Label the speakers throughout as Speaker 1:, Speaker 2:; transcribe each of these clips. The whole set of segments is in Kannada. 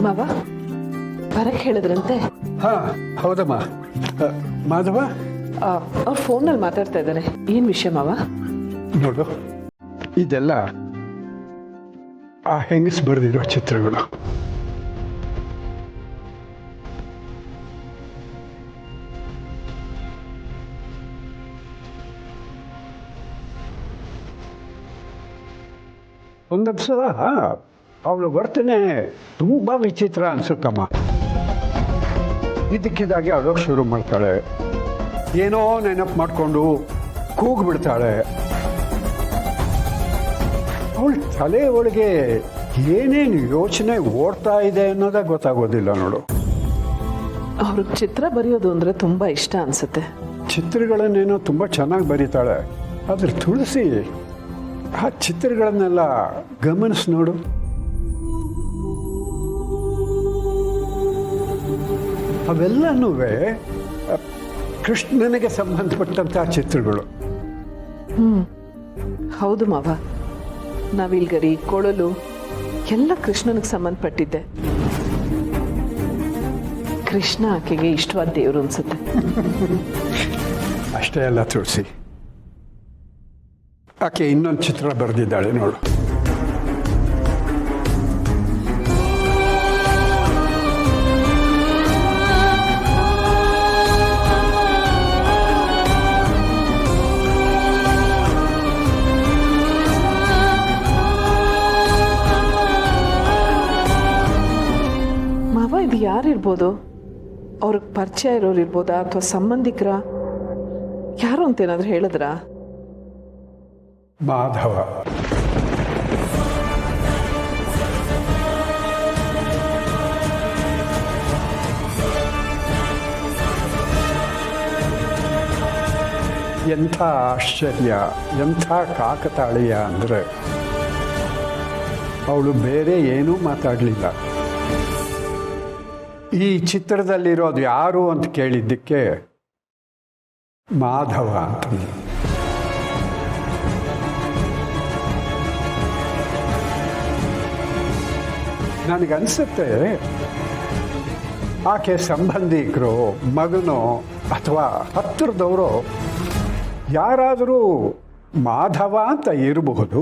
Speaker 1: ಮಾವ ಬರಕ್ಕೆ ಹೇಳಿದ್ರಂತೆ.
Speaker 2: ಹಾ ಹೌದಮ್ಮ. ಮಾಧವ
Speaker 1: ಅವ್ರ ಫೋನಲ್ಲಿ ಮಾತಾಡ್ತಾ ಇದ್ದಾರೆ. ಏನು ವಿಷಯ ಮಾವ?
Speaker 2: ನೋಡು, ಇದೆಲ್ಲ ಆ ಹೆಂಗಸ್ ಬರೆದಿರೋ ಚಿತ್ರಗಳು. ಒಂದೊಂದ್ಸಲ ಅವಳ ವರ್ತನೆ ತುಂಬ ವಿಚಿತ್ರ ಅನ್ಸುತ್ತಮ್ಮ. ಇದಕ್ಕಿದ್ದಾಗೆ ಅಳೋಕೆ ಶುರು ಮಾಡ್ತಾಳೆ, ಏನೋ ನೆನಪು ಮಾಡಿಕೊಂಡು ಕೂಗು ಬಿಡ್ತಾಳೆ. ಅವಳ ತಲೆ ಒಳಗೆ ಏನೇನು ಯೋಚನೆ ಓಡ್ತಾ ಇದೆ ಅನ್ನೋದೇ ಗೊತ್ತಾಗೋದಿಲ್ಲ ನೋಡು.
Speaker 1: ಅವ್ರಿಗೆ ಚಿತ್ರ ಬರೆಯೋದು ಅಂದರೆ ತುಂಬ ಇಷ್ಟ ಅನಿಸುತ್ತೆ.
Speaker 2: ಚಿತ್ರಗಳನ್ನೇನೋ ತುಂಬ ಚೆನ್ನಾಗಿ ಬರೀತಾಳೆ. ಆದರೆ ತುಳಸಿ ಆ ಚಿತ್ರಗಳನ್ನೆಲ್ಲ ಗಮನಿಸಿ ನೋಡು. ಅವೆಲ್ಲನೂ ಕೃಷ್ಣನಿಗೆ ಸಂಬಂಧಪಟ್ಟಂಥ ಚಿತ್ರಗಳು.
Speaker 1: ಹೌದು ಮಾವ, ನವಿಲ್ಗರಿ, ಕೊಳಲು ಎಲ್ಲ ಕೃಷ್ಣನಿಗೆ ಸಂಬಂಧಪಟ್ಟಿದ್ದೆ. ಕೃಷ್ಣ ಆಕೆಗೆ ಇಷ್ಟವಾದ ದೇವರು ಅನ್ಸುತ್ತೆ.
Speaker 2: ಅಷ್ಟೇ ಅಲ್ಲ ತುಳಸಿ, ಆಕೆ ಇನ್ನೊಂದು ಚಿತ್ರ ಬರೆದಿದ್ದಾಳೆ ನೋಡು.
Speaker 1: ಮಾವ, ಇದು ಯಾರಿರ್ಬೋದು? ಅವ್ರಿಗೆ ಪರಿಚಯ ಇರೋರು ಇರ್ಬೋದಾ ಅಥವಾ ಸಂಬಂಧಿಕರ? ಯಾರು ಅಂತೇನಾದ್ರೂ ಹೇಳಿದ್ರಾ?
Speaker 2: ಮಾಧವ. ಎಂಥ ಆಶ್ಚರ್ಯ, ಎಂಥ ಕಾಕತಾಳೀಯ ಅಂದರೆ ಅವಳು ಬೇರೆ ಏನೂ ಮಾತಾಡಲಿಲ್ಲ. ಈ ಚಿತ್ರದಲ್ಲಿರೋದು ಯಾರು ಅಂತ ಕೇಳಿದ್ದಕ್ಕೆ ಮಾಧವ ಅಂತ. ನನಗನ್ಸುತ್ತೆ ಆಕೆ ಸಂಬಂಧಿಕರು, ಮಗನೋ ಅಥವಾ ಹತ್ತಿರದವರು ಯಾರಾದರೂ ಮಾಧವ ಅಂತ ಇರಬಹುದು.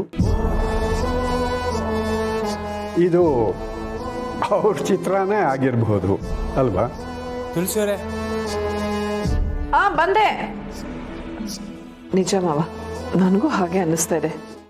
Speaker 2: ಇದು ಅವ್ರ ಚಿತ್ರನೇ ಆಗಿರಬಹುದು ಅಲ್ವಾ?
Speaker 3: ತುಳಸಿಯವರೇ,
Speaker 1: ಬಂದೆ. ನಿಜ ಮಾವ, ನನಗೂ ಹಾಗೆ ಅನ್ನಿಸ್ತಾ ಇದೆ.